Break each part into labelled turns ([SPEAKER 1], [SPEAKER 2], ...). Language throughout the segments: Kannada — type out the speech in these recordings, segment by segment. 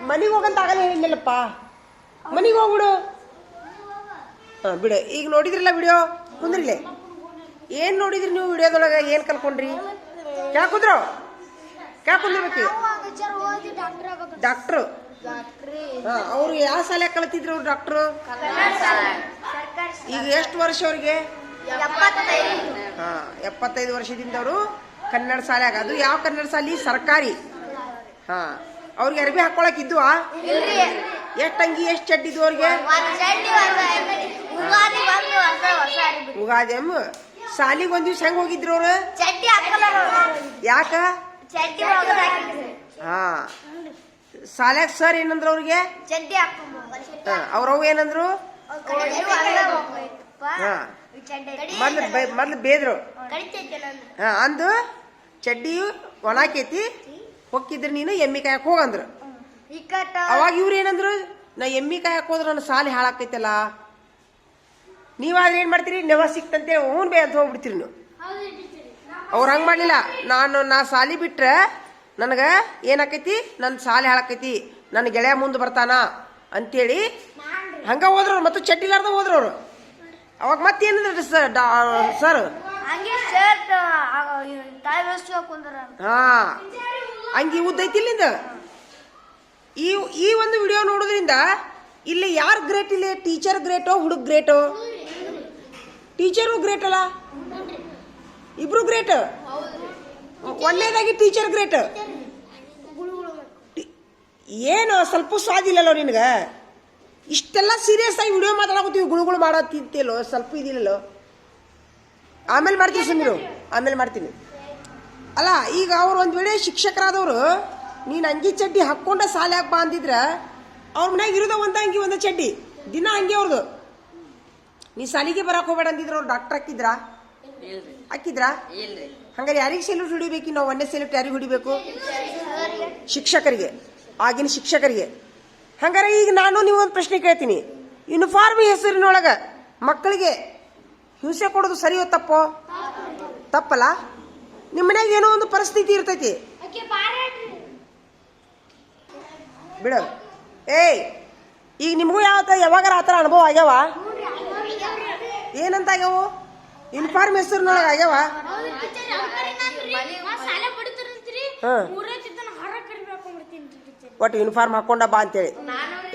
[SPEAKER 1] ಮನೆಗೆ ಹೋಗಂತ ಆಗಲ್ಲ ಹೇಳಿಲ್ಲಪ್ಪ, ಮನೆಗೆ ಹೋಗ್ಬಿಡು. ಹಾಂ ಬಿಡು. ಈಗ ನೋಡಿದ್ರಲ್ಲ ವಿಡಿಯೋ, ಕುಂದ್ರಿಲೆ. ಏನು ನೋಡಿದ್ರಿ ನೀವು ವಿಡಿಯೋದೊಳಗೆ? ಏನು ಕಲ್ಕೊಂಡ್ರಿ? ಕುಂದ್ರು ಕುಂದಿರ್ಬೇಕು. ಡಾಕ್ಟ್ರು. ಹಾಂ, ಅವ್ರು ಯಾವ ಶಾಲೆ ಕಲಿತಿದ್ರು ಅವ್ರು ಡಾಕ್ಟ್ರು? ಈಗ ಎಷ್ಟು ವರ್ಷ ಅವ್ರಿಗೆ? ಹಾಂ, 75 ವರ್ಷದಿಂದ ಅವರು ಕನ್ನಡ ಶಾಲ್ಯಾಗ. ಅದು ಯಾವ ಕನ್ನಡ ಶಾಲೆ? ಸರ್ಕಾರಿ. ಹಾಂ, ಅವ್ರಿಗೆ ಅರ್ಬಿ ಹಾಕೊಳಕ್ ಇದ್ವಾ? ಎಷ್ಟು ಅಂಗಿ ಎಷ್ಟು ಚಡ್ಡಿದ್ವು ಅವ್ರಿಗೆ? ಉಗಾದಿ ಅಮ್ಮ ಶಾಲಿಗೆ ಒಂದ್ ದಿವ್ಸ ಹೆಂಗ್ ಹೋಗಿದ್ರು ಅವ್ರು? ಯಾಕ? ಹಾ, ಶಾಲ್ಯಾಗ ಸರ್ ಏನಂದ್ರು ಅವ್ರಿಗೆ? ಅವ್ರವ್ ಏನಂದ್ರು? ಹಾ, ಮೊದ್ಲು ಬೇದ್ರು. ಹಾ, ಅಂದು ಚಡ್ಡಿ ಒಣಾಕೈತಿ ಹೊಕ್ಕಿದ್ರು, ನೀನು ಎಮ್ಮಿ ಕಾಯಕ್ ಹೋಗಂದ್ರು. ಅವಾಗ ಇವ್ರು ಏನಂದ್ರು? ನಾ ಎಮ್ಮಿ ಕಾಯಕ್ ಹೋದ್ರ ನನ್ನ ಸಾಲಿ ಹಾಳಾಕೈತಲ್ಲ. ನೀವಾದ್ರೆ ಏನ್ ಮಾಡ್ತೀರಿ? ನೆವ ಸಿಕ್ತಂತೇಳಿ ಹೂನ್ ಬೇ ಅಂತ ಹೋಗ್ಬಿಡ್ತೀರಿ ನೀವು. ಅವ್ರು ಹಂಗ್ ಮಾಡ್ಲಿಲ್ಲ. ನಾ ಸಾಲಿ ಬಿಟ್ರೆ ನನಗ ಏನಾಕೈತಿ? ನನ್ನ ಸಾಲಿ ಹಾಳಾಕೈತಿ, ನನ್ನ ಗೆಳೆಯ ಮುಂದೆ ಬರ್ತಾನ ಅಂತೇಳಿ ಹಂಗ ಹೋದ್ರವ್ರು. ಮತ್ತು ಚಡ್ಡಿಲಾರ್ದ ಹೋದ್ರವ್ರು. ಅವಾಗ ಮತ್ತೇನಂದ್ರೆ ಸರ್ ಹಾ, ಹಂಗಿ ಉದ್ದೈತಿ ಇಲ್ಲಿಂದ. ಈ ಒಂದು ವಿಡಿಯೋ ನೋಡೋದ್ರಿಂದ ಇಲ್ಲಿ ಯಾರು ಗ್ರೇಟ್? ಇಲ್ಲಿ ಟೀಚರ್ ಗ್ರೇಟೋ ಹುಡುಗ ಗ್ರೇಟೋ? ಟೀಚರು ಗ್ರೇಟ್ ಅಲ್ಲ, ಇಬ್ರು ಗ್ರೇಟ್. ಒಂದೇದಾಗಿ teacher great. ಏನು ಸ್ವಲ್ಪ ಸ್ವಾದಿಲ್ಲಲ್ಲೋ ನಿನಗ? ಇಷ್ಟೆಲ್ಲ ಸೀರಿಯಸ್ ಆಗಿ ವಿಡಿಯೋ ಮಾತಾಡಕತ್ತೀವಿ, ಗುಳುಗುಳು ಮಾಡತ್ತಿಲ್ಲೋ, ಸ್ವಲ್ಪ ಇದಿಲ್ಲಲ್ಲೋ. ಆಮೇಲೆ ಮಾಡ್ತೀನಿ ಸುಮ್ಮನೆ, ಆಮೇಲೆ ಮಾಡ್ತೀನಿ. ಅಲ್ಲ, ಈಗ ಅವ್ರು ಒಂದು ವೇಳೆ ಶಿಕ್ಷಕರಾದವರು ನೀನು ಅಂಗಿ ಚಡ್ಡಿ ಹಾಕ್ಕೊಂಡ ಸಾಲೆ ಹಾಕ್ ಬಾ ಅಂದಿದ್ರ, ಅವ್ರ ಮನ್ಯಾಗ ಇರೋದ ಒಂದ ಅಂಗಿ ಒಂದ ಚಡ್ಡಿ ದಿನ ಹಂಗೆ ಅವ್ರದ್ದು. ನೀ ಸಾಲಿಗೆ ಬರಕ್ ಹೋಗ್ಬೇಡ ಅಂದಿದ್ರ ಅವ್ರು ಡಾಕ್ಟರ್ ಹಾಕಿದ್ರಾ? ಹಂಗಾರೆ ಯಾರಿಗೆ ಸೆಲ್ಯೂಟ್ ಹೊಡಿಬೇಕು? ನಾವು ಒಂದೇ ಸೆಲ್ಯೂಟ್ ಯಾರಿಗೆ ಹೊಡಿಬೇಕು? ಶಿಕ್ಷಕರಿಗೆ, ಆಗಿನ ಶಿಕ್ಷಕರಿಗೆ. ಹಂಗಾರೆ ಈಗ ನಾನು ನೀವೊಂದು ಪ್ರಶ್ನೆ ಕೇಳ್ತೀನಿ. ಯೂನಿಫಾರ್ಮ್ ಹೆಸರಿನೊಳಗ ಮಕ್ಕಳಿಗೆ ಹಿಂಸೆ ಕೊಡೋದು ಸರಿಯೋ ತಪ್ಪೋ? ತಪ್ಪಲ್ಲ. ನಿಮ್ಮ ಮನ್ಯಾಗ ಏನೋ ಒಂದು ಪರಿಸ್ಥಿತಿ ಇರ್ತೈತಿ ಬಿಡ. ಏಯ್, ಈಗ ನಿಮಗೂ ಯಾವಾಗಾರ ಆತರ ಅನುಭವ ಆಗ್ಯಾವ? ಏನಂತ ಆಗ್ಯಾವು? ಯೂನಿಫಾರ್ಮ್ ಹೆಸರಿನೊಳಗ ಆಗ್ಯಾವ? ಒಟ್ಟು ಯೂನಿಫಾರ್ಮ್ ಹಾಕೊಂಡ ಬಾ ಅಂತೇಳಿ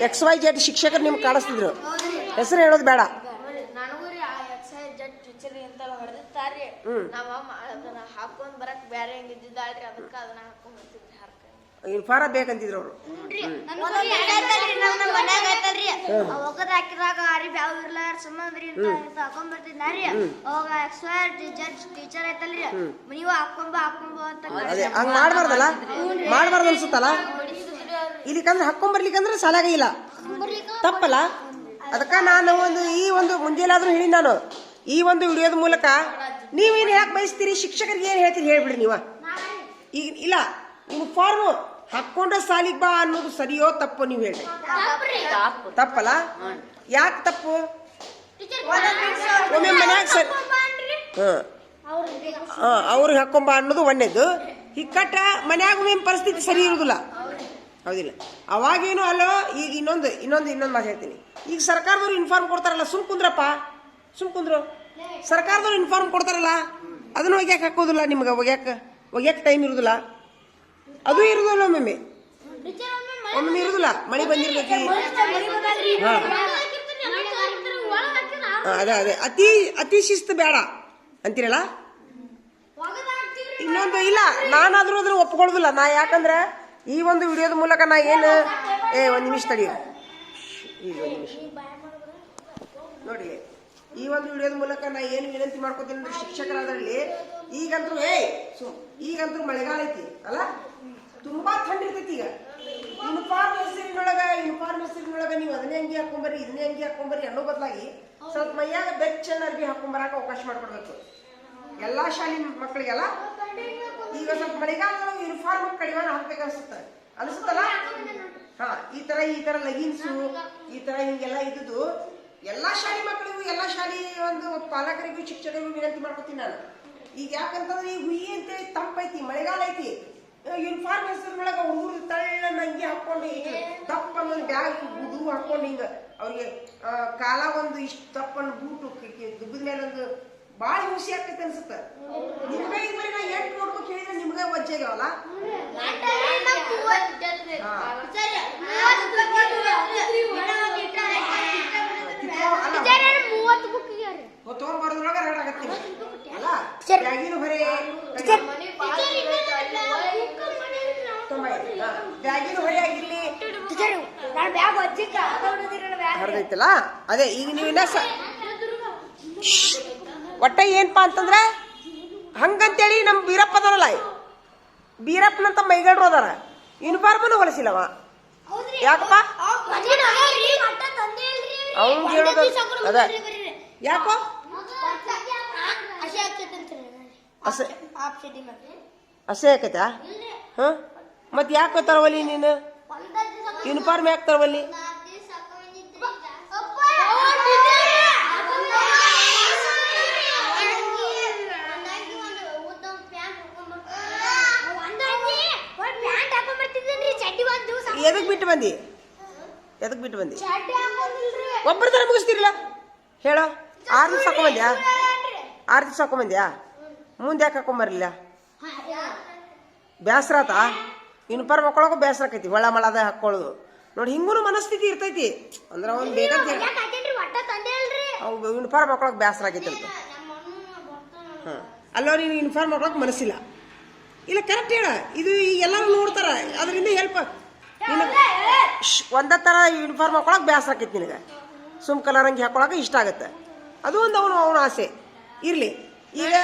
[SPEAKER 1] XYZ ಶಿಕ್ಷಕರು ನಿಮ್ಗೆ ಕಾಣಿಸ್ತಿದ್ರು. ಹೆಸರು ಹೇಳೋದು ಬೇಡ. ಯೂನಿಫಾರ್ಮ್ ಬೇಕಂತಿದ್ರು ಅವರು. ಹಂಗ ಮಾಡ್ಬಾರ್ದಲ್ಲ, ಮಾಡ್ಬಾರ್ದು ಅನ್ಸುತ್ತಲ್ಲ. ಇಲ್ಲಿಕಂದ್ರೆ ಹಾಕೊಂಬರ್ಲಿಕ್ಕಂದ್ರೆ ಸಾಲಾಗ ಇಲ್ಲ, ತಪ್ಪಲ್ಲ. ಅದಕ್ಕ ನಾನು ಈ ಒಂದು ಮುಂಜಾನಾದ್ರೂ ಹೇಳಿ, ನಾನು ಈ ಒಂದು ವಿಡಿಯೋದ ಮೂಲಕ ನೀವೇನು ಯಾಕೆ ಬಯಸ್ತೀರಿ? ಶಿಕ್ಷಕರಿಗೆ ಏನು ಹೇಳ್ತೀರಿ ಹೇಳ್ಬಿಡ್ರಿ ನೀವ. ಈಗ ಇಲ್ಲ, ಯೂನಿಫಾರ್ಮ್ ಹಾಕೊಂಡ ಸಾಲಿಗೆ ಬಾ ಅನ್ನೋದು ಸರಿಯೋ ತಪ್ಪು? ನೀವು ಹೇಳ್ರಿ. ತಪ್ಪಲ್ಲ. ಯಾಕೆ ತಪ್ಪು? ಒಮ್ಮೆ ಮನ್ಯಾಗ ಸರಿ ಅವ್ರಿಗೆ ಹಾಕೊಂಬ ಅನ್ನೋದು ಒಂದೇದು. ಹಿಕ್ಕಟ್ಟ ಮನ್ಯಾಗ ಒಮ್ಮೆ ಪರಿಸ್ಥಿತಿ ಸರಿ ಇರುದಿಲ್ಲ, ಹೌದಿಲ್ಲ? ಅವಾಗೇನು ಅಲ್ಲೋ. ಈಗ ಇನ್ನೊಂದು ಮಾತು ಹೇಳ್ತೀನಿ. ಈಗ ಸರ್ಕಾರದವ್ರು ಇನ್ಫಾರ್ಮ್ ಕೊಡ್ತಾರಲ್ಲ, ಸುಮ್ ಕುಂದ್ರಪ್ಪ, ಸುಮ್ ಕುಂದ್ರು. ಸರ್ಕಾರದವ್ರು ಇನ್ಫಾರ್ಮ್ ಕೊಡ್ತಾರಲ್ಲ, ಅದನ್ನ ಒಗ್ಯಾಕೆ ಹಾಕೋದಿಲ್ಲ ನಿಮ್ಗೆ? ಒಗ್ಯಾಕೆ ಟೈಮ್ ಇರುದಿಲ್ಲ, ಅದು ಇರುದಿಲ್ಲ. ಒಮ್ಮೊಮ್ಮೆ ಇರುದಿಲ್ಲ, ಮಳೆ ಬಂದಿರ್ಬೇಕು. ಅದೇ ಅತಿ ಶಿಸ್ತು ಬೇಡ ಅಂತೀರಲ್ಲ. ಇನ್ನೊಂದು ಇಲ್ಲ, ನಾನಾದ್ರೂ ಅದ್ರ ಒಪ್ಕೊಳ್ಳೋದಿಲ್ಲ. ನಾ ಯಾಕಂದ್ರೆ ಈ ಒಂದು ವಿಡಿಯೋದ ಮೂಲಕ ನಾ ಏನು ಒಂದು ನಿಮಿಷ ತಡಿ, ಈಗ ಒಂದು ನಿಮಿಷ ನೋಡಿ. ಈ ಒಂದು ವಿಡಿಯೋದ ಮೂಲಕ ನಾ ಏನು ವಿನಂತಿ ಮಾಡ್ಕೋತೀನಿ ಅಂದ್ರೆ, ಶಿಕ್ಷಕರಾದ್ರಲ್ಲಿ ಈಗಂತೂ ಮಳೆಗಾಲ ಐತಿ ಅಲ್ಲ, ತುಂಬಾ ಥಂಡ್ ಇರ್ತೈತಿ. ಈಗ ಯೂನಿಫಾರ್ಮ್ ಹೆಸರಿನೊಳಗ ನೀವು ಅದನ್ನೇ ಅಂಗಿ ಹಾಕೊಂಬರ್ರಿ, ಇದನ್ನೇ ಅಂಗಿ ಹಾಕೊಂಬರ್ರಿ ಅನ್ನೋ ಬದಲಾಗಿ ಸ್ವಲ್ಪ ಮೈಯಾಗ ಬೆಚ್ಚನ ಅರ್ಬಿ ಹಾಕೊಂಬರಾಕ ಅವಕಾಶ ಮಾಡ್ಕೊಡ್ಬೇಕು ಎಲ್ಲಾ ಶಾಲೆ ಮಕ್ಕಳಿಗೆಲ್ಲ. ಈಗ ಸ್ವಲ್ಪ ಮಳೆಗಾಲದೊಳಗೆ ಯೂನಿಫಾರ್ಮ್ ಕಡಿಮೆ ಹಾಕ್ಬೇಕು ಅನ್ಸುತ್ತಲ್ಲ. ಹಾ, ಈ ತರ ಲಗಿನ್ಸು ಈ ತರ ಹಿಂಗೆಲ್ಲ ಇದ್ದು ಎಲ್ಲಾ ಶಾಲೆ ಮಕ್ಕಳಿಗೂ, ಎಲ್ಲಾ ಶಾಲೆ ಒಂದು ಪಾಲಕರಿಗೂ ಶಿಕ್ಷಕರಿಗೂ ವಿನಂತಿ ಮಾಡ್ಕೊತೀನಿ ನಾನು. ಈಗ ಯಾಕಂತಂದ್ರೆ ಈಗ ಹುಯಿ ಅಂತೇಳಿ ತಂಪೈತಿ, ಮಳೆಗಾಲ ಐತಿ. ಯೂನಿಫಾರ್ಮ್ ಹೆಸರಿನೊಳಗ ಹುಡುಗರು ತಳ್ಳನ ಅಂಗಿ ಹಾಕೊಂಡು ದಪ್ಪನ ಬ್ಯಾಗ್ ಗುಡು ಹಾಕೊಂಡು ಹಿಂಗ ಅವ್ರಿಗೆ ಕಾಲ ಒಂದು ಇಷ್ಟು ದಪ್ಪನ ಬೂಟು ದುಬ್ಬದ ಮೇಲೆ ಒಂದು ಬಾಳ ಹುಸಿ ಆಗ್ತೈತೆ ಅನ್ಸುತ್ತ. ನಿಮ್ಗೆ ಈ ಬರೀ ನಾ 8 ನೋಡ್ಬೇಕು ಹೇಳಿದ್ರೆ ನಿಮ್ಗೆ ವಜ್ಜಾಗ್ಯಾವಲ್ಲ. ತೊಗೊಂಬರೋದ್ರೊಳಗ ರೆಡ್ ಆಗತ್ತೆ ಅಲ್ಲ. ಬ್ಯಾಗಿನ ಹೊರೆ ಬ್ಯಾಗಿನ ಹೊರೆ ಆಗಿರ್ಲಿ ಹರಿದೈತಲ್ಲ. ಅದೇ ಈಗ ನೀವು ಒಟ್ಟ ಏನಪ್ಪಾ ಅಂತಂದ್ರ ಹಂಗಂತೇಳಿ ನಮ್ ಬೀರಪ್ಪ ಅದಲ್ಲ, ಬೀರಪ್ಪನಂತ ಮೈಗಳ್ರು ಅದಾರ, ಯೂನಿಫಾರ್ಮನು ಹೊಲಸಿಲ್ಲವ. ಯಾಕಪ್ಪ ಅವ್ನ್ ಹೇಳೋದು ಅದ ಯಾಕೋ ಅಸೆ ಆಕೈತಾ? ಹ ಮತ್ ಯಾಕೆ ತರವಲ್ಲಿ ನೀನು ಯೂನಿಫಾರ್ಮ್ ಯಾಕೆ ತರವಲ್ಲಿ? ಎದಕ್ ಬಿಟ್ಟು ಬಂದಿ? ಎದಕ್ ಬಿಟ್ಟು ಬಂದಿ? ಒಬ್ಬರ ತರ ಮುಗಿಸ್ತಿರಲ್ಲ ಹೇಳೋ. 6 ದಿವ್ಸ ಹಾಕೊಂಬಂದ್ಯಾ? 6 ದಿವ್ಸ ಹಾಕೊಂಬಂದ್ಯಾ? ಮುಂದೆ ಯಾಕೆ ಹಾಕೊಂಬರ್ಲಿಲ್ಲ? ಬೇಸರ ಆತಾ? ಯೂನಿಫಾರ್ಮ್ ಹಾಕೊಳಕು ಬೇಸರ ಆಕೈತಿ, ಹೊಳ ಮಳದ ಹಾಕೊಳ್ಳೋದು ನೋಡಿ. ಹಿಂಗೂ ಮನಸ್ಥಿತಿ ಇರ್ತೈತಿ ಅಂದ್ರೆ ಅವ್ನು ಬೇಕಂತ ಯೂನಿಫಾರ್ಮ್ ಹಾಕೊಳಕ್ ಬೇಸರ ಆಗೈತಿ ಅಂತ. ಹಾಂ ಅಲ್ಲೋ ನೀನು ಯೂನಿಫಾರ್ಮ್ ಹಾಕೊಳಕ್ ಮನಸ್ಸಿಲ್ಲ ಇಲ್ಲ. ಕರೆಕ್ಟ್ ಹೇಳ. ಇದು ಈಗ ಎಲ್ಲರೂ ನೋಡ್ತಾರ, ಅದರಿಂದ ಹೆಲ್ಪ್. ನಿನಗೆ ಒಂದೇ ಥರ ಯೂನಿಫಾರ್ಮ್ ಹಾಕೊಳಕ್ ಬೇಸರ ಆಕೈತಿ ನಿನಗೆ, ಸುಮ್ ಕಲರ್ ಅಂಗಿ ಹಾಕೊಳಕ್ಕೆ ಇಷ್ಟ ಆಗತ್ತೆ. ಅದು ಒಂದು ಅವನ ಆಸೆ ಇರಲಿ. ಈಗ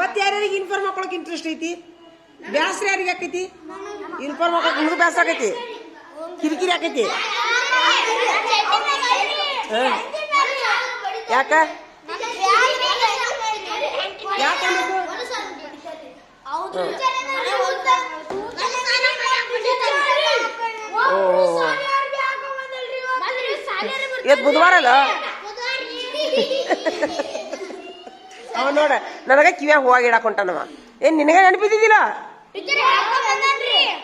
[SPEAKER 1] ಮತ್ತೆ ಯಾರ್ಯಾರಿಗೆ ಯೂನಿಫಾರ್ಮ್ ಹಾಕೊಳಕ್ ಇಂಟ್ರೆಸ್ಟ್ ಐತಿ? ಬ್ಯಾಸ್ರ ಯಾರಿಗೆ ಆಕೈತಿ? ಯೂನಿಫಾರ್ಮ್ ಹಾಕೊಳಕ್ ನಿಮಗೂ ಬೇಸರ ಆಕೈತಿ, ಕಿರಿಕಿರಿ ಆಕೈತಿ. ಯಾಕ ಯಾಕೆ ಇವತ್ತು ಬುಧವಾರ ಅಲ್ಲ. ಅವ ನೋಡ ನನಗ ಕಿವ್ಯಾಗ ಹೂವಾಗಿ ಇಡಾಕೊಂಟಾನವ. ಏನ್ ನಿನಗ ನೆನಪಿದ್ದಿಲ್ಲ?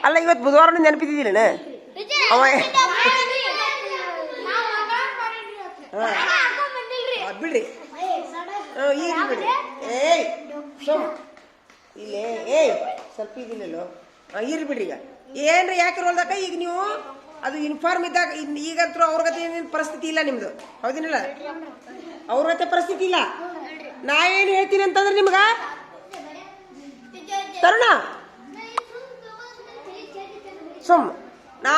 [SPEAKER 1] ಅಲ್ಲ ಇವತ್ತು ಬುಧವಾರ ನೆನಪಿದ್ದಿಲ್ಲ ಅವ. ಬಿಡ್ರಿ ಈಗ ಬಿಡ್ರಿ. ಏಯ್ ಸೋಮ ಇಲ್ಲೇ ಏಯ್ ಸ್ವಲ್ಪ ಇದಿಲ್ಲೋ ಇರ್ಲಿ ಬಿಡ್ರಿ. ಈಗ ಏನ್ರಿ ಯಾಕೆ ರೋಲ್ದಾಕ ಈಗ ನೀವು ಅದು ಯೂನಿಫಾರ್ಮ್ ಇದ್ದಾಗ ಈಗಂತೂ ಅವ್ರ ಗತೆ ಏನೇನು ಪರಿಸ್ಥಿತಿ ಇಲ್ಲ ನಿಮ್ದು, ಹೌದಿನಿಲ್ಲ? ಅವ್ರ ಗತೆ ಪರಿಸ್ಥಿತಿ ಇಲ್ಲ. ನಾ ಏನು ಹೇಳ್ತೀನಿ ಅಂತಂದ್ರೆ ನಿಮ್ಗ ತರುಣ ಸುಮ್ ನಾ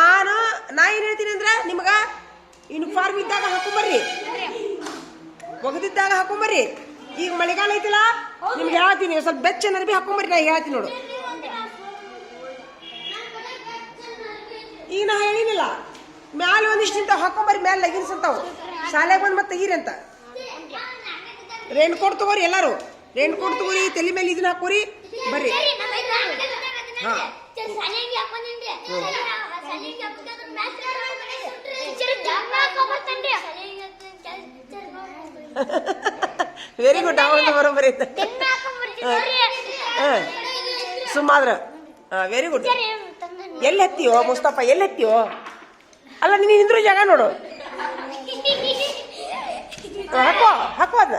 [SPEAKER 1] ಏನು ಹೇಳ್ತೀನಿ ಅಂದ್ರೆ ನಿಮ್ಗ ಯೂನಿಫಾರ್ಮ್ ಇದ್ದಾಗ ಹಾಕೊಂಬರ್ರಿ, ಒಗದಿದ್ದಾಗ ಹಾಕೊಂಬರ್ರಿ. ಈಗ ಮಳೆಗಾಲ ಐತಿಲ್ಲ, ನಿಮ್ಗೆ ಹೇಳ್ತೀನಿ ಸ್ವಲ್ಪ ಬೆಚ್ಚ ನರ್ಬಿ ಹಾಕೊಂಬರ್ರಿ. ನಾ ಹೇಳ್ತೀನಿ ನೋಡು. ಈಗ ನಾ ಹೇಳಿನಿಲ್ಲ, ಮ್ಯಾಲೆ ಒಂದಿಷ್ಟಿಂತ ಹಾಕೊಂಬರ್ರಿ, ಮ್ಯಾಲೆ ಲಗಿನ್ಸ್ ಅಂತಾವು. ಶಾಲೆಗೆ ಬಂದು ಮತ್ತೆ ತೆಗೀರಿ ಅಂತ. ರೇನ್ ಕೋಟ್ ತಗೋರಿ, ಎಲ್ಲಾರು ರೇನ್ ಕೋಟ್ ತಗೋರಿ, ತಲೆ ಮೇಲೆ ಇದನ್ನ ಹಾಕೋರಿ ಬರ್ರಿ. ಹಾ ವೆರಿ ಗುಡ್. ಅವನು ಬರೋಬರಿ ಸುಮ್ಮಾದ್ರ ವೆರಿ ಗುಡ್. ಎಲ್ಲಿ ಹತ್ತಿಯೋ ಮುಸ್ತಫಾ, ಎಲ್ಲಿ ಹತ್ತಿಯೋ? ಅಲ್ಲ ನೀನು ನಿಂದ್ರು ಜಾಗ ನೋಡು. ಹಾಕೋ ಹಾಕೋ ಅದ.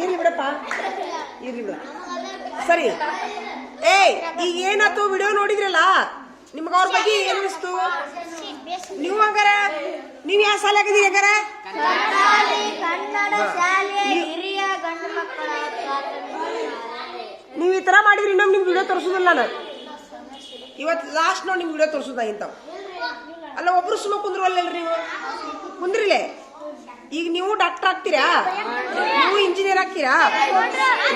[SPEAKER 1] ಇರ್ಲಿ ಬಿಡಪ್ಪ, ಇರ್ಲಿ ಬಿಡ. ಸರಿ. ಏಯ್ ಈಗ ಏನಾಯ್ತು ವಿಡಿಯೋ ನೋಡಿದ್ರಲ್ಲ, ನಿಮ್ಗೆ ಅವ್ರ ಬಗ್ಗೆ ಏನ್ ಅನಿಸ್ತು? ನೀವು ಹಂಗಾರ ನೀವು ಯಾವ ಶಾಲೆ ಆಗಿದ್ದೀರಿ? ಹಂಗಾರ ನೀವು ಈ ತರ ಮಾಡಿದ್ರಿ ಇನ್ನೊಮ್ಮೆ ನಿಮ್ ವಿಡಿಯೋ ತೋರಿಸೋದಿಲ್ಲ ನಾನು. ಇವತ್ತು ಲಾಸ್ಟ್ ನೋಡಿ ನಿಮ್ ವಿಡಿಯೋ ತೋರಿಸೋದ ಇಂಥವು. ಅಲ್ಲ ಒಬ್ರು ಸುಮ್ಮ ಕುಂದ್ರು ಅಲ್ಲಲ್ರಿ, ನೀವು ಕುಂದ್ರಿಲೆ. ಈಗ ನೀವು ಡಾಕ್ಟರ್ ಆಗ್ತೀರಾ, ನೀವು ಇಂಜಿನಿಯರ್ ಆಗ್ತೀರಾ,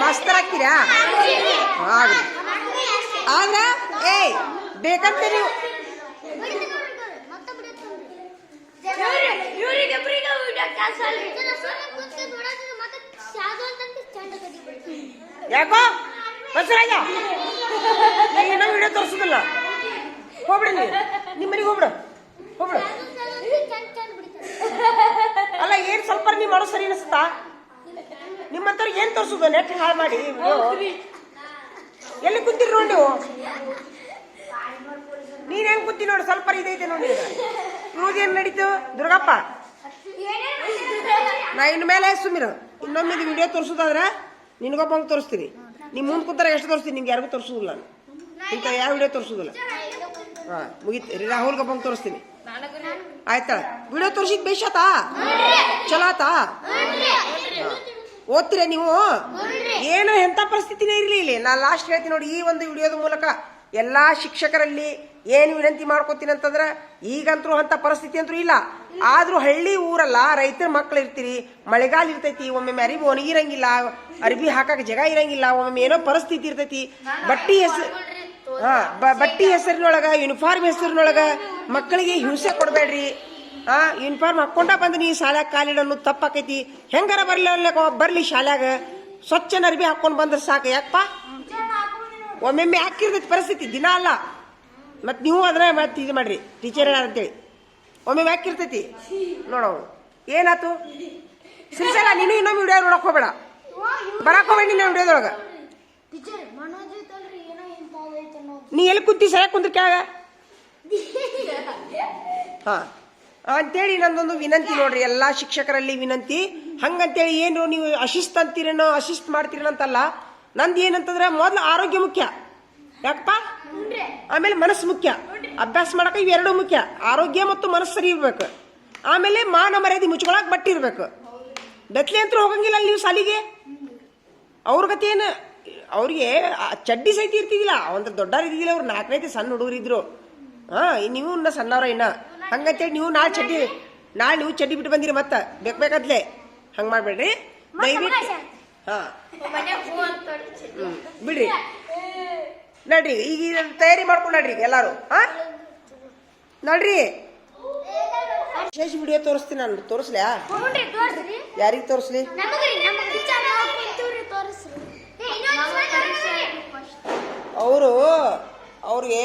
[SPEAKER 1] ಮಾಸ್ತರ್ ಆಗ್ತೀರಾ? ಆಗ್ರಿ. ಆದ್ರ ಏಯ್ ಬೇಕಂತ ನೀವು ಯಾಕೋ ಬಸರಾಜ ಏನೋ ವಿಡಿಯೋ ತೋರಿಸೋದಿಲ್ಲ. ಹೋಗ್ಬಿಡಿ ನೀವು ನಿಮ್ಮ ಮನೆಗೆ ಹೋಗ್ಬಿಡು, ಹೋಗ್ಬಿಡು. ಅಲ್ಲ ಏನ್ ಸ್ವಲ್ಪ ನೀವು ಮಾಡೋ ಸರಿ ಅನಿಸುತ್ತಾ? ನಿಮ್ಮಂತವ್ರಿಗೆ ಏನ್ ತೋರಿಸೋದು? ನೆಟ್ ಹಾಳು ಮಾಡಿ ವಿಡಿಯೋ ಎಲ್ಲಿ ಕುಂತೀರಿ ನೋಡಿ ನೀವು? ನೀನ್ ಹೆಂಗ್ ಕುಂತಿ ನೋಡಿ, ಸ್ವಲ್ಪ ಇದೈತೆ ನೋಡಿ. ಇವಾಗ ಏನ್ ನಡೀತು ದುರ್ಗಪ್ಪ? ನಾ ಇನ್ಮೇಲೆ ಸುಮ್ಮಿರು. ಇನ್ನೊಮ್ಮೆ ಇದು ವಿಡಿಯೋ ತೋರಿಸೋದಾದ್ರೆ ನಿನಗೊಬ್ಬ ತೋರಿಸ್ತೀನಿ. ನಿಮ್ ಮುಂದೆ ಕೂತಾರ ಎಷ್ಟು ತೋರಿಸ್ತೀನಿ, ನಿಮ್ಗೆ ಯಾರಿಗೂ ತೋರಿಸೋದಿಲ್ಲ ನಾನು. ಇಂಥ ಯಾವ ವಿಡಿಯೋ ತೋರಿಸೋದಿಲ್ಲ. ಹಾ ಮುಗೀತು. ರಾಹುಲ್ಗೊಬ್ಬಂಗೆ ತೋರಿಸ್ತೀನಿ. ಆಯ್ತಾ? ವಿಡಿಯೋ ತೋರಿಸಿದ್ ಬೇಷಾತಾ? ಚಲೋ ಆತಾ? ಓದ್ತೀರ ನೀವು? ಏನು ಎಂಥ ಪರಿಸ್ಥಿತಿನೇ ಇರಲಿ ಇಲ್ಲಿ. ನಾನು ಲಾಸ್ಟ್ ಹೇಳ್ತೀನಿ ನೋಡಿ, ಈ ಒಂದು ವಿಡಿಯೋದ ಮೂಲಕ ಎಲ್ಲಾ ಶಿಕ್ಷಕರಲ್ಲಿ ಏನು ವಿನಂತಿ ಮಾಡ್ಕೋತೀನಿ ಅಂತಂದ್ರೆ, ಈಗಂತರೂ ಅಂತ ಪರಿಸ್ಥಿತಿ ಅಂತೂ ಇಲ್ಲ. ಆದ್ರೂ ಹಳ್ಳಿ ಊರಲ್ಲ, ರೈತರ ಮಕ್ಳು ಇರ್ತೀರಿ, ಮಳೆಗಾಲ ಇರ್ತೈತಿ, ಒಮ್ಮೆ ಅರಿವಿ ಒಣಗಿರಂಗಿಲ್ಲ, ಅರಿವಿ ಹಾಕಕ್ ಜಾಗ ಇರಂಗಿಲ್ಲ, ಒಮ್ಮೆ ಏನೋ ಪರಿಸ್ಥಿತಿ ಇರ್ತೈತಿ. ಬಟ್ಟಿ ಹೆಸರಿನೊಳಗ, ಯೂನಿಫಾರ್ಮ್ ಹೆಸರಿನೊಳಗ ಮಕ್ಕಳಿಗೆ ಹಿಂಸೆ ಕೊಡ್ಬೇಡ್ರಿ. ಯೂನಿಫಾರ್ಮ್ ಹಾಕೊಂಡ ಬಂದು ನೀ ಶಾಲ್ಯಾಗ ಕಾಲಿಡೋದು ತಪ್ಪಾಕೈತಿ. ಹೆಂಗಾರ ಬರ್ಲಿ ಶಾಲ್ಯಾಗ ಸ್ವಚ್ಛನ ಅರ್ಬಿ ಹಾಕೊಂಡ್ ಬಂದ್ರೆ ಸಾಕು. ಯಾಕಪ್ಪ ಒಮ್ಮೊಮ್ಮೆ ಹಾಕಿರ್ತೈತಿ ಪರಿಸ್ಥಿತಿ, ದಿನ ಅಲ್ಲ. ಮತ್ ನೀವು ಅದನ್ನ ಮತ್ತೆ ಇದು ಮಾಡ್ರಿ, ಟೀಚರ್ ಅಂತೇಳಿ ಒಮ್ಮೆ ಹಾಕಿರ್ತೈತಿ. ನೋಡೋ ಏನಾತು ಸಿಲ್ಸಲ್ಲ. ನೀನು ಇನ್ನೊಮ್ಮೆ ವಿಡಿಯೋ ನೋಡಕ್ ಹೋಗ್ಬೇಡ, ಬರಕ್ ಹೋಗ್ಬೇಡ ನಿನ್ನ ವಿಡಿಯೋದೊಳಗ. ನೀ ಎಲ್ಲಿ ಕುಂತಿ ಸರಿಯಾಗಿ ಕುಂದ್ರ ಕೆಳಗ. ಹಾ ಅಂತೇಳಿ ನಂದೊಂದು ವಿನಂತಿ ನೋಡ್ರಿ, ಎಲ್ಲಾ ಶಿಕ್ಷಕರಲ್ಲಿ ವಿನಂತಿ. ಹಂಗಂತೇಳಿ ಏನು ನೀವು ಅಶಿಸ್ತ್ ಅಂತೀರೇನೋ, ಅಶಿಸ್ತ್ ಮಾಡ್ತೀರೇನೋ ಅಂತಲ್ಲ. ನಂದು ಏನಂತಂದ್ರೆ ಮೊದ್ಲು ಆರೋಗ್ಯ ಮುಖ್ಯ. ಯಾಕಪ್ಪ? ಆಮೇಲೆ ಮನಸ್ಸು ಮುಖ್ಯ. ಅಭ್ಯಾಸ ಮಾಡಕ ಇವೆರಡು ಮುಖ್ಯ. ಆರೋಗ್ಯ ಮತ್ತು ಮನಸ್ಸು ಸರಿ ಇರ್ಬೇಕು. ಆಮೇಲೆ ಮಾನ ಮರ್ಯಾದೆ ಮುಚ್ಕೊಳಕ್ ಬಟ್ಟೆ ಇರ್ಬೇಕು. ಬೆತ್ಲೆ ಅಂತೂ ಹೋಗಂಗಿಲ್ಲ ನೀವು ಸಾಲಿಗೆ. ಅವ್ರ ಗತಿ ಏನು, ಅವ್ರಿಗೆ ಚಡ್ಡಿ ಸಹಿತ ಇರ್ತಿದಿಲ್ಲ. ಅವಂದ್ರೆ ದೊಡ್ಡವ್ರು ಇದ್ದಿಲ್ಲ, ಅವ್ರು 4 ಸಣ್ಣ ಹುಡುಗರು ಇದ್ರು. ನೀವು ಸಣ್ಣವ್ರ ಇನ್ನ. ಹಂಗಂತೇಳಿ ನೀವು ನಾಳೆ ನೀವು ಚಡ್ಡಿ ಬಿಟ್ಟು ಬಂದಿರಿ ಮತ್ತ ಬೇಕಂದ್ಲೆ. ಹಂಗ ಮಾಡ್ಬೇಡ್ರಿ ದಯವಿಟ್ಟು. ಬಿಡ್ರಿ ನಡ್ರಿ, ಈಗ ತಯಾರಿ ಮಾಡ್ಕೊಂಡು ನಡ್ರಿ ಎಲ್ಲಾರು. ನಡ್ರಿ ವಿಶೇಷ ವಿಡಿಯೋ ತೋರಿಸ್ತೀನಿ ನಾನು. ತೋರಿಸ್ಲ್ಯಾ? ಯಾರಿಗೆ ತೋರಿಸ್ಲಿ? ಅವ್ರಿಗೆ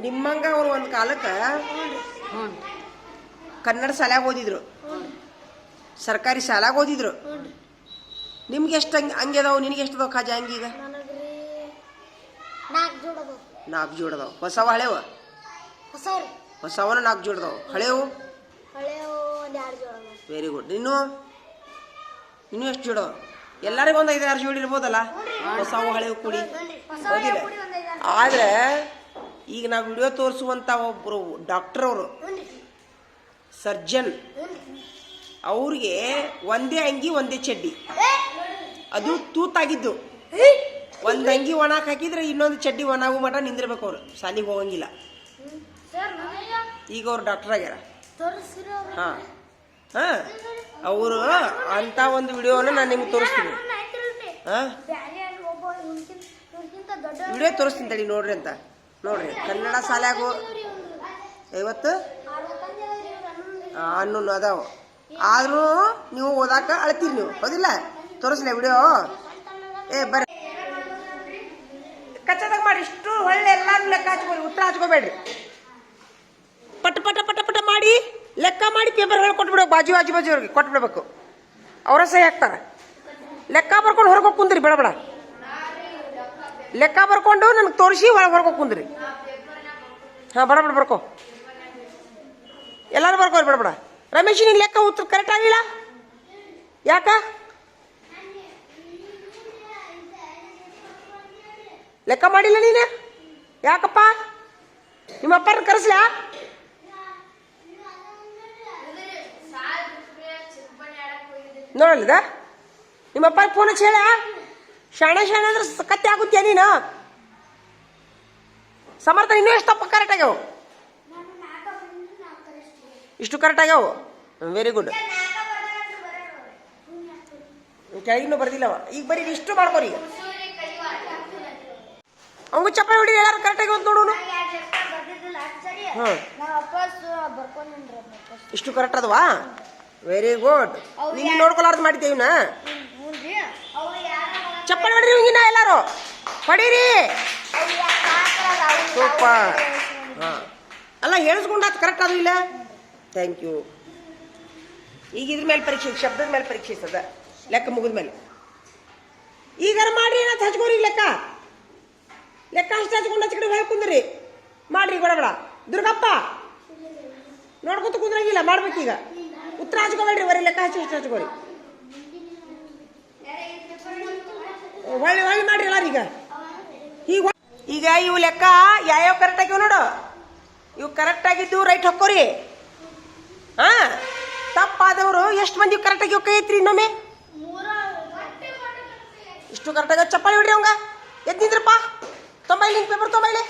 [SPEAKER 1] ನಿಮ್ಮಂಗ ಅವ್ರು ಒಂದು ಕಾಲಕ್ಕೆ ಕನ್ನಡ ಶಾಲ್ಯಾಗ ಓದಿದ್ರು, ಸರ್ಕಾರಿ ಶಾಲ್ಯಾಗ ಓದಿದ್ರು. ನಿಮ್ಗೆ ಎಷ್ಟು ಹಂಗೆ ಅದಾವ? ನಿನಗೆ ಎಷ್ಟು ಅದಾವ ಖಾಜಾ ಹಂಗೀಗ? 4 ಜೋಡ್ ಅದಾವ. ಹೊಸವ ಹಳೆವ? ಹೊಸವನ 4 ಜೋಡ್ ಅದಾವ. ಹಳೆವು? Very good. ಇನ್ನು ಎಷ್ಟು ಜೋಡ? ಎಲ್ಲರಿಗೂ ಒಂದು 5-6 ಜೋಡಿ ಇರ್ಬೋದಲ್ಲ, ಹೊಸವು ಹಳೆವು ಕೂಡಿ. ಹೌದಿಲ್ಲ? ಆದ್ರೆ ಈಗ ನಾವು ವಿಡಿಯೋ ತೋರಿಸುವಂತ ಒಬ್ರು ಡಾಕ್ಟರ್ ಅವರು, ಸರ್ಜನ್, ಅವ್ರಿಗೆ ಒಂದೇ ಅಂಗಿ ಒಂದೇ ಚಡ್ಡಿ, ಅದು ತೂತಾಗಿದ್ದು. ಒಂದ್ ಅಂಗಿ ಒಣಾಕ್ ಹಾಕಿದ್ರೆ ಇನ್ನೊಂದು ಚಡ್ಡಿ ಒಣಾಗು ಮಟ ನಿಂದಿರ್ಬೇಕು. ಅವ್ರು ಸಾಲಿಗೆ ಹೋಗಂಗಿಲ್ಲ. ಈಗ ಅವ್ರು ಡಾಕ್ಟರ್ ಆಗ್ಯಾರ. ಅವರು ಅಂತ ಒಂದು ವಿಡಿಯೋನ ನಾನು ನಿಮ್ಗೆ ತೋರಿಸ್ತೀನಿ. ವಿಡಿಯೋ ತೋರಿಸ್ತೀನಿ ತಡಿ, ನೋಡ್ರಿ ಅಂತ. ನೋಡ್ರಿ, ಕನ್ನಡ ಶಾಲ್ಯಾಗು 50 11 ಅದಾವ. ಆದ್ರೂ ನೀವು ಓದಾಕ ಅಳ್ತೀರಿ ನೀವು. ಹೌದಿಲ್ಲ? ತೋರಿಸ್ಲ ವಿಡಿಯೋ? ಬರ್ರಿ ಕಚ್ಚದಾಗ ಮಾಡಿ. ಇಷ್ಟು ಒಳ್ಳೆ ಎಲ್ಲಾರು ಲೆಕ್ಕ ಹಚ್ಕೋರಿ, ಉತ್ತರ ಹಚ್ಕೋಬೇಡ್ರಿ. ಪಟ ಪಟ ಪಟ ಪಟ ಮಾಡಿ ಲೆಕ್ಕ ಮಾಡಿ ಪೇಪರ್ ಹೊರಗೆ ಕೊಟ್ಬಿಡ್ಬೇಕು. ಬಾಜು ಅವ್ರಿಗೆ ಕೊಟ್ಬಿಡ್ಬೇಕು. ಅವರ ಸಹಿ ಹಾಕ್ತಾರ. ಲೆಕ್ಕ ಬರ್ಕೊಂಡು ಹೊರಗೆ ಕುಂದ್ರಿ, ಬೇಡ ಲೆಕ್ಕ ಬರ್ಕೊಂಡು ನನಗೆ ತೋರಿಸಿ ಹೊರಗೆ ಕುಂದ್ರಿ. ಬಡ ಬರ್ಕೋ, ಎಲ್ಲಾರು ಬರ್ಕೋರಿ. ಬೇಡ ರಮೇಶ್, ನಿನ್ ಲೆಕ್ಕ ಉತ್ತರ ಕರೆಕ್ಟ್ ಆಗಿಲ್ಲ. ಯಾಕ? ಲೆಕ್ಕ ಮಾಡಿಲ್ಲ ನೀನು? ಯಾಕಪ್ಪ? ನಿಮ್ಮ ಅಪ್ಪನ ಕರೆಸ್ಲಾ? ನೋಡಲಿದ ನಿಮ್ಮಪ್ಪ ಫೋನ್ ಹಚ್ಚಿ ಹೇಳ. ಶಾಣೆ ಅಂದ್ರೆ ಕತ್ತೆ ಆಗುತ್ತೀಯ ನೀನು? ಸಮರ್ಥ ಇನ್ನೂ ಎಷ್ಟು ತಪ್ಪ ಕರೆಕ್ಟ್ ಆಗ್ಯಾವ? ಇಷ್ಟು ಕರೆಕ್ಟ್ ಆಗ್ಯಾವ. Very good. ಕೆಳಗಿನ್ನೂ ಬರ್ದಿಲ್ಲವ. ಈಗ ಬರೀ ಇಷ್ಟು ಮಾಡ್ಕೋರಿ. ಅವಂಗು ಚಪ್ಪಾಳೆ ಹೊಡಿ. ಎಲ್ಲಾರು ಕರೆಕ್ಟ್ ಆಗ್ಯಾವ ಅಂತ ನೋಡೋನು. ಇಷ್ಟು ಕರೆಕ್ಟ್ ಅದವಾ? Very good. ನೀನು ನೋಡ್ಕೊಲಾರ್ದು ಮಾಡಿದ್ದೇವಿನ. ಚಪ್ಪಾಳೆ ಹೊಡ್ರಿ ಹಿಂಗಿನ ಎಲ್ಲಾರು ಹೊಡೀರಿ. ಸೂಪರ್. ಅಲ್ಲ ಹೇಳಿಸ್ಕೊಂಡಾತ್ ಕರೆಕ್ಟ್ ಅದು ಇಲ್ಲ? Thank you. ಈಗ ಇದ್ರ ಮೇಲೆ ಪರೀಕ್ಷೆ, ಶಬ್ದದ ಮೇಲೆ ಪರೀಕ್ಷೆ ಇರ್ತದ, ಲೆಕ್ಕ ಮುಗಿದ ಮೇಲೆ. ಈಗಾರ ಮಾಡ್ರಿ. ಹಚ್ಕೋರಿ ಲೆಕ್ಕ ಲೆಕ್ಕ ಅಷ್ಟು ಹಚ್ಕೊಂಡು ಹಚ್ಕಡೆ ಹೊಳಗೆ ಕುಂದ್ರಿ ಮಾಡ್ರಿ ಗೊಡಬೇಡ ದುರ್ಗಪ್ಪ ನೋಡ್ಕೊತ ಕುಂದ್ರಂಗಿಲ್ಲ ಮಾಡ್ಬೇಕೀಗ ಉತ್ತರ ಹಚ್ಕೋಬೇಡ್ರಿ ಬರೀ ಲೆಕ್ಕ ಹಚ್ಚಿ ಹಚ್ಕೋರಿ ಹೊಳ್ಳಿ ಹೊಳ್ಳಿ ಮಾಡ್ರಿ ಎಲ್ಲಾರು ಈಗ ಇವು ಲೆಕ್ಕ ಯಾವ್ಯಾವ ಕರೆಕ್ಟ್ ಆಗಿವ್ ನೋಡು ಇವು ಕರೆಕ್ಟ್ ಆಗಿದ್ದು ರೈಟ್ ಹಾಕೋರಿ ಹಾ ತಪ್ಪಾದವರು ಎಷ್ಟು ಮಂದಿ ಕರೆಕ್ಟ್ ಆಗಿ ಕೈ ಐತ್ರಿ ಇನ್ನೊಮ್ಮೆ ಇಷ್ಟು ಕರೆಕ್ಟ್ ಆಗ ಚಪ್ಪಾಳಿ ಹೊಡ್ರಿ ಅವಂಗ ಎದ್ ನಿಂದ್ರಪ್ಪ ತೊಂಬೈಲಿ ಪೇಪರ್ ತೊಂಬೈಲಿ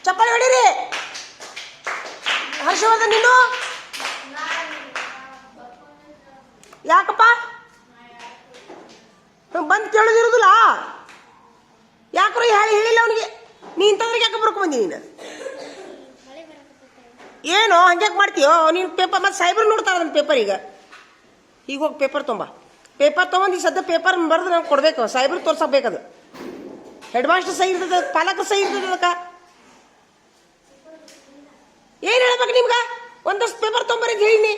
[SPEAKER 1] ಚಪ್ಪಾಳಿ ಹೊಡೀರಿ ಹರ್ಷವರ್ಧನ್ ನೀನು ಯಾಕಪ್ಪ ಬಂದು ಕೇಳೋದಿರುದಿಲ್ಲ ಯಾಕ್ರೋ ಹೇಳಿಲ್ಲ ಅವನಿಗೆ ನೀ ಇಂಥವ್ರಿಗೆ ಯಾಕೆ ಬರ್ಕೊಂಬಂದಿ ನೀನು ಏನೋ ಹಂಗ್ಯಾಕೆ ಮಾಡ್ತೀಯೋ ನೀನು ಪೇಪರ್ ಮತ್ತು ಸಾಹೇಬ್ರು ನೋಡ್ತಾರ ನನ್ನ ಪೇಪರ್ ಈಗ ಹೋಗಿ ಪೇಪರ್ ತೊಗೊಂಡು ಈ ಸದ್ಯ ಪೇಪರ್ ಬರೆದು ನಾವು ಕೊಡ್ಬೇಕು ಸಾಹೇಬ್ರಿಗೆ ತೋರ್ಸಬೇಕದು ಹೆಡ್ ಮಾಸ್ಟರ್ ಸಹಿ ಇರ್ತದೆ ಪಾಲಕರು ಸಹಿ ಇರ್ತದೆ ಅದಕ್ಕೆ ಏನು ಹೇಳ್ಬೇಕು ನಿಮ್ಗೆ ಒಂದಷ್ಟು ಪೇಪರ್ ತೊಗೊಂಬರಿ ಅಂತ ಹೇಳಿನಿ